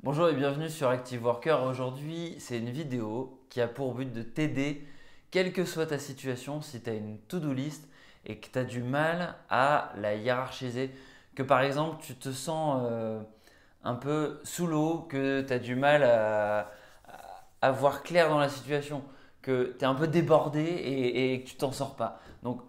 Bonjour et bienvenue sur Active Worker. Aujourd'hui, c'est une vidéo qui a pour but de t'aider, quelle que soit ta situation, si tu as une to-do list et que tu as du mal à la hiérarchiser, que par exemple tu te sens un peu sous l'eau, que tu as du mal à voir clair dans la situation, que tu es un peu débordé et que tu t'en sors pas. Donc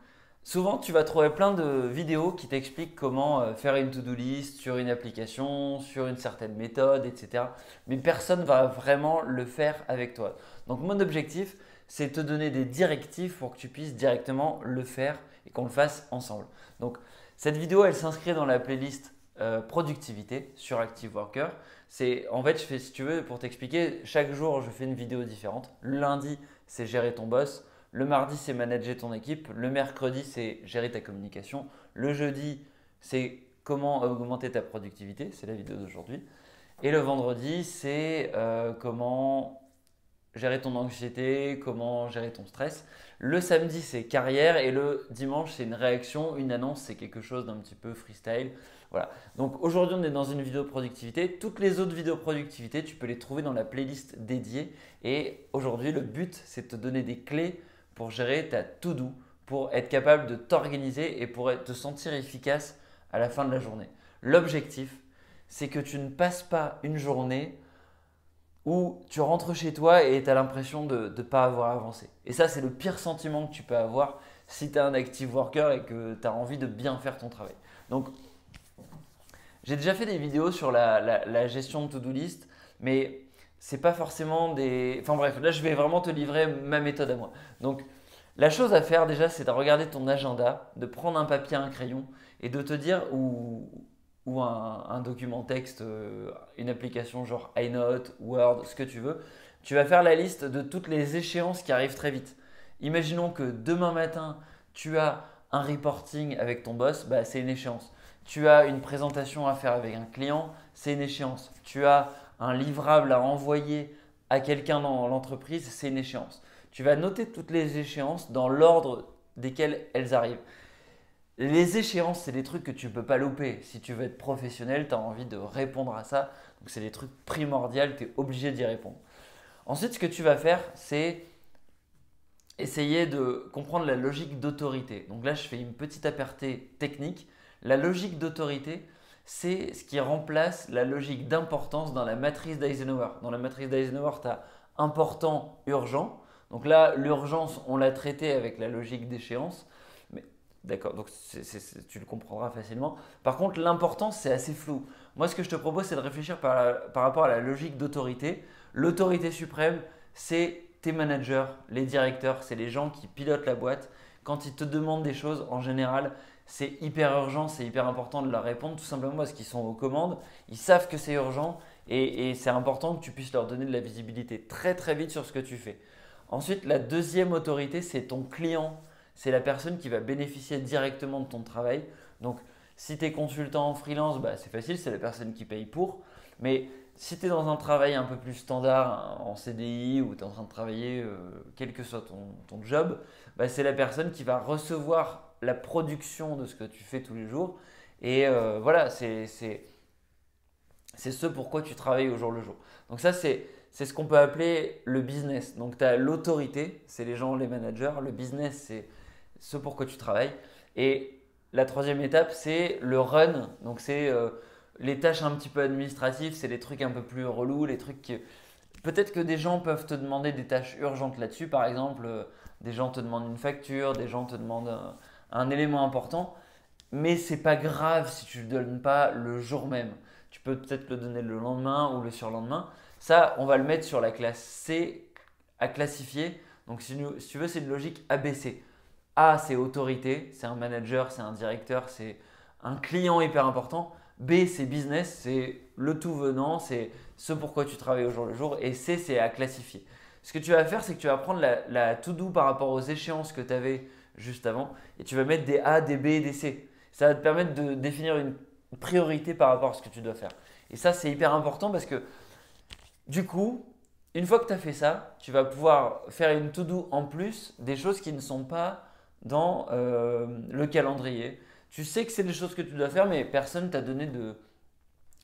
souvent, tu vas trouver plein de vidéos qui t'expliquent comment faire une to-do list sur une application, sur une certaine méthode, etc. Mais personne ne va vraiment le faire avec toi. Donc mon objectif, c'est te donner des directives pour que tu puisses directement le faire et qu'on le fasse ensemble. Donc cette vidéo, elle s'inscrit dans la playlist productivité sur Active Worker. En fait, je fais, si tu veux, pour t'expliquer, chaque jour, je fais une vidéo différente. Le lundi, c'est gérer ton boss. Le mardi, c'est manager ton équipe. Le mercredi, c'est gérer ta communication. Le jeudi, c'est comment augmenter ta productivité. C'est la vidéo d'aujourd'hui. Et le vendredi, c'est comment gérer ton anxiété, comment gérer ton stress. Le samedi, c'est carrière et le dimanche, c'est une réaction, une annonce, c'est quelque chose d'un petit peu freestyle. Voilà. Donc aujourd'hui, on est dans une vidéo productivité. Toutes les autres vidéos productivité, tu peux les trouver dans la playlist dédiée. Et aujourd'hui, le but, c'est de te donner des clés pour gérer ta to-do, pour être capable de t'organiser et pour te sentir efficace à la fin de la journée. L'objectif, c'est que tu ne passes pas une journée où tu rentres chez toi et tu as l'impression de ne pas avoir avancé. Et ça, c'est le pire sentiment que tu peux avoir si tu es un active worker et que tu as envie de bien faire ton travail. Donc, j'ai déjà fait des vidéos sur la gestion de to-do list, mais c'est pas forcément des. Enfin bref, là, je vais vraiment te livrer ma méthode à moi. Donc, la chose à faire déjà, c'est de regarder ton agenda, de prendre un papier, un crayon et de te dire, ou un document texte, une application genre iNote, Word, ce que tu veux, tu vas faire la liste de toutes les échéances qui arrivent très vite. Imaginons que demain matin, tu as un reporting avec ton boss, bah, c'est une échéance. Tu as une présentation à faire avec un client, c'est une échéance. Tu as un livrable à envoyer à quelqu'un dans l'entreprise, c'est une échéance. Tu vas noter toutes les échéances dans l'ordre desquelles elles arrivent. Les échéances, c'est des trucs que tu ne peux pas louper. Si tu veux être professionnel, tu as envie de répondre à ça. Donc, c'est des trucs primordiaux, tu es obligé d'y répondre. Ensuite, ce que tu vas faire, c'est essayer de comprendre la logique d'autorité. Donc là, je fais une petite aparté technique. La logique d'autorité, c'est ce qui remplace la logique d'importance dans la matrice d'Eisenhower. Dans la matrice d'Eisenhower, tu as important, urgent. Donc là, l'urgence, on l'a traité avec la logique d'échéance. Mais d'accord, donc tu le comprendras facilement. Par contre, l'importance, c'est assez flou. Moi, ce que je te propose, c'est de réfléchir par rapport à la logique d'autorité. L'autorité suprême, c'est tes managers, les directeurs, c'est les gens qui pilotent la boîte. Quand ils te demandent des choses, en général, c'est hyper urgent, c'est hyper important de leur répondre, tout simplement parce qu'ils sont aux commandes, ils savent que c'est urgent et c'est important que tu puisses leur donner de la visibilité très très vite sur ce que tu fais. Ensuite, la deuxième autorité, c'est ton client, c'est la personne qui va bénéficier directement de ton travail. Donc, si tu es consultant en freelance, bah, c'est facile, c'est la personne qui paye pour. Mais si tu es dans un travail un peu plus standard, en CDI, ou tu es en train de travailler, quel que soit ton job, bah, c'est la personne qui va recevoir la production de ce que tu fais tous les jours. Et voilà, c'est ce pourquoi tu travailles au jour le jour. Donc ça, c'est ce qu'on peut appeler le business. Donc tu as l'autorité, c'est les gens, les managers. Le business, c'est ce pourquoi tu travailles. Et la troisième étape, c'est le run. Donc c'est les tâches un petit peu administratives, c'est les trucs un peu plus relous, les trucs qui. Peut-être que des gens peuvent te demander des tâches urgentes là-dessus. Par exemple, des gens te demandent une facture, des gens te demandent un élément important. Mais c'est pas grave si tu ne le donnes pas le jour même. Tu peux peut-être le donner le lendemain ou le surlendemain. Ça, on va le mettre sur la classe C à classifier. Donc si tu veux, c'est une logique ABC. A, c'est autorité, c'est un manager, c'est un directeur, c'est un client hyper important. B, c'est business, c'est le tout venant, c'est ce pourquoi tu travailles au jour le jour. Et C, c'est à classifier. Ce que tu vas faire, c'est que tu vas prendre la to-do par rapport aux échéances que tu avais juste avant et tu vas mettre des A, des B et des C. Ça va te permettre de définir une priorité par rapport à ce que tu dois faire. Et ça, c'est hyper important parce que du coup, une fois que tu as fait ça, tu vas pouvoir faire une to-do en plus des choses qui ne sont pas dans le calendrier. Tu sais que c'est des choses que tu dois faire, mais personne t'a donné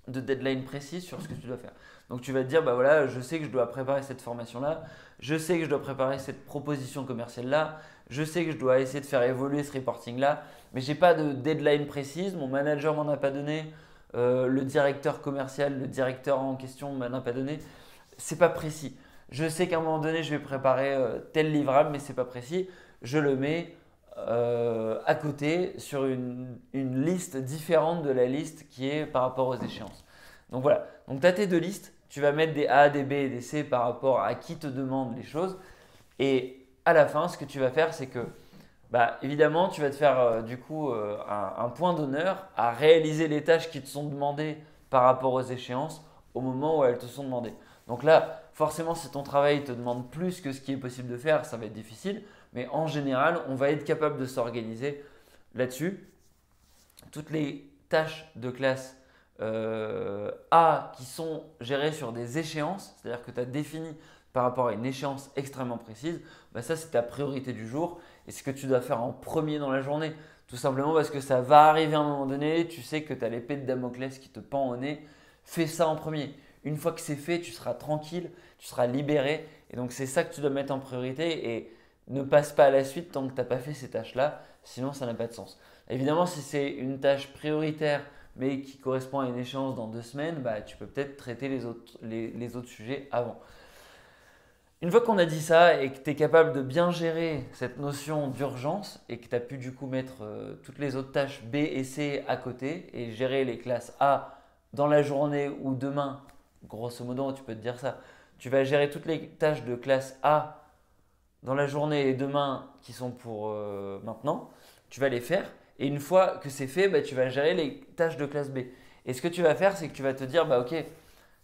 de deadline précis sur ce que tu dois faire. Donc tu vas te dire, bah voilà, je sais que je dois préparer cette formation-là, je sais que je dois préparer cette proposition commerciale-là, je sais que je dois essayer de faire évoluer ce reporting-là, mais je n'ai pas de deadline précise, mon manager m'en a pas donné, le directeur commercial, le directeur en question m'en a pas donné, c'est pas précis. Je sais qu'à un moment donné, je vais préparer tel livrable, mais c'est pas précis. Je le mets à côté sur une liste différente de la liste qui est par rapport aux échéances. Donc voilà, donc tu as tes deux listes, tu vas mettre des A, des B et des C par rapport à qui te demande les choses. Et à la fin, ce que tu vas faire, c'est que bah, évidemment, tu vas te faire un point d'honneur à réaliser les tâches qui te sont demandées par rapport aux échéances au moment où elles te sont demandées. Donc là, forcément, si ton travail te demande plus que ce qui est possible de faire, ça va être difficile. Mais en général, on va être capable de s'organiser là-dessus. Toutes les tâches de classe A qui sont gérées sur des échéances, c'est-à-dire que tu as défini par rapport à une échéance extrêmement précise, bah ça c'est ta priorité du jour et ce que tu dois faire en premier dans la journée. Tout simplement parce que ça va arriver à un moment donné, tu sais que tu as l'épée de Damoclès qui te pend au nez, fais ça en premier. Une fois que c'est fait, tu seras tranquille, tu seras libéré et donc c'est ça que tu dois mettre en priorité et ne passe pas à la suite tant que tu n'as pas fait ces tâches-là, sinon ça n'a pas de sens. Évidemment, si c'est une tâche prioritaire mais qui correspond à une échéance dans 2 semaines, bah, tu peux peut-être traiter les autres sujets avant. Une fois qu'on a dit ça et que tu es capable de bien gérer cette notion d'urgence et que tu as pu du coup mettre toutes les autres tâches B et C à côté et gérer les classes A dans la journée ou demain, grosso modo, tu peux te dire ça, tu vas gérer toutes les tâches de classe A dans la journée et demain qui sont pour maintenant, tu vas les faire et une fois que c'est fait, bah, tu vas gérer les tâches de classe B. Et ce que tu vas faire, c'est que tu vas te dire, bah, ok,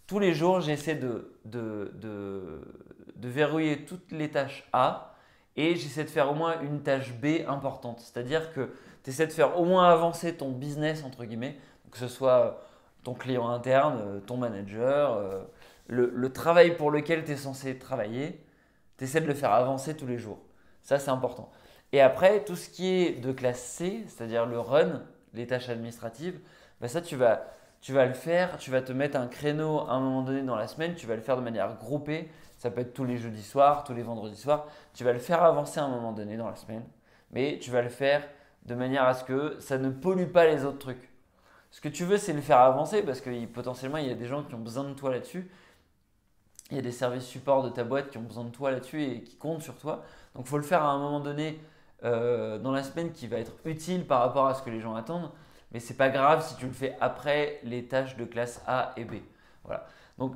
tous les jours, j'essaie de verrouiller toutes les tâches A et j'essaie de faire au moins une tâche B importante. C'est-à-dire que tu essaies de faire au moins avancer ton business, entre guillemets, que ce soit ton client interne, ton manager, le travail pour lequel tu es censé travailler, tu essaies de le faire avancer tous les jours. Ça, c'est important. Et après, tout ce qui est de classe C, c'est-à-dire le run, les tâches administratives, bah ça, tu vas le faire, tu vas te mettre un créneau à un moment donné dans la semaine, tu vas le faire de manière groupée. Ça peut être tous les jeudis soirs, tous les vendredis soirs. Tu vas le faire avancer à un moment donné dans la semaine, mais tu vas le faire de manière à ce que ça ne pollue pas les autres trucs. Ce que tu veux, c'est le faire avancer parce que potentiellement, il y a des gens qui ont besoin de toi là-dessus. Il y a des services support de ta boîte qui ont besoin de toi là-dessus et qui comptent sur toi. Donc, il faut le faire à un moment donné dans la semaine qui va être utile par rapport à ce que les gens attendent. Mais ce n'est pas grave si tu le fais après les tâches de classe A et B. Voilà. Donc,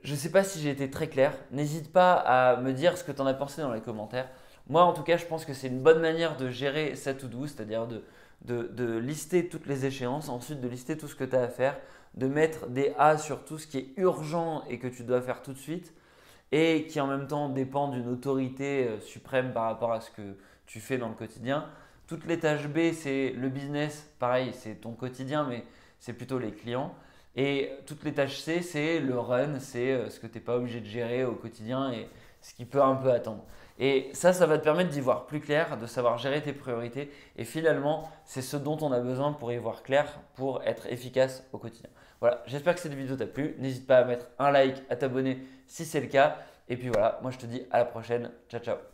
je ne sais pas si j'ai été très clair. N'hésite pas à me dire ce que tu en as pensé dans les commentaires. Moi, en tout cas, je pense que c'est une bonne manière de gérer sa to-do, c'est-à-dire de lister toutes les échéances, ensuite de lister tout ce que tu as à faire, de mettre des A sur tout ce qui est urgent et que tu dois faire tout de suite et qui en même temps dépend d'une autorité suprême par rapport à ce que tu fais dans le quotidien. Toutes les tâches B, c'est le business, pareil, c'est ton quotidien, mais c'est plutôt les clients. Et toutes les tâches C, c'est le run, c'est ce que tu n'es pas obligé de gérer au quotidien et ce qui peut un peu attendre. Et ça va te permettre d'y voir plus clair, de savoir gérer tes priorités. Et finalement, c'est ce dont on a besoin pour y voir clair, pour être efficace au quotidien. Voilà, j'espère que cette vidéo t'a plu. N'hésite pas à mettre un like, à t'abonner si c'est le cas. Et puis voilà, moi je te dis à la prochaine. Ciao, ciao.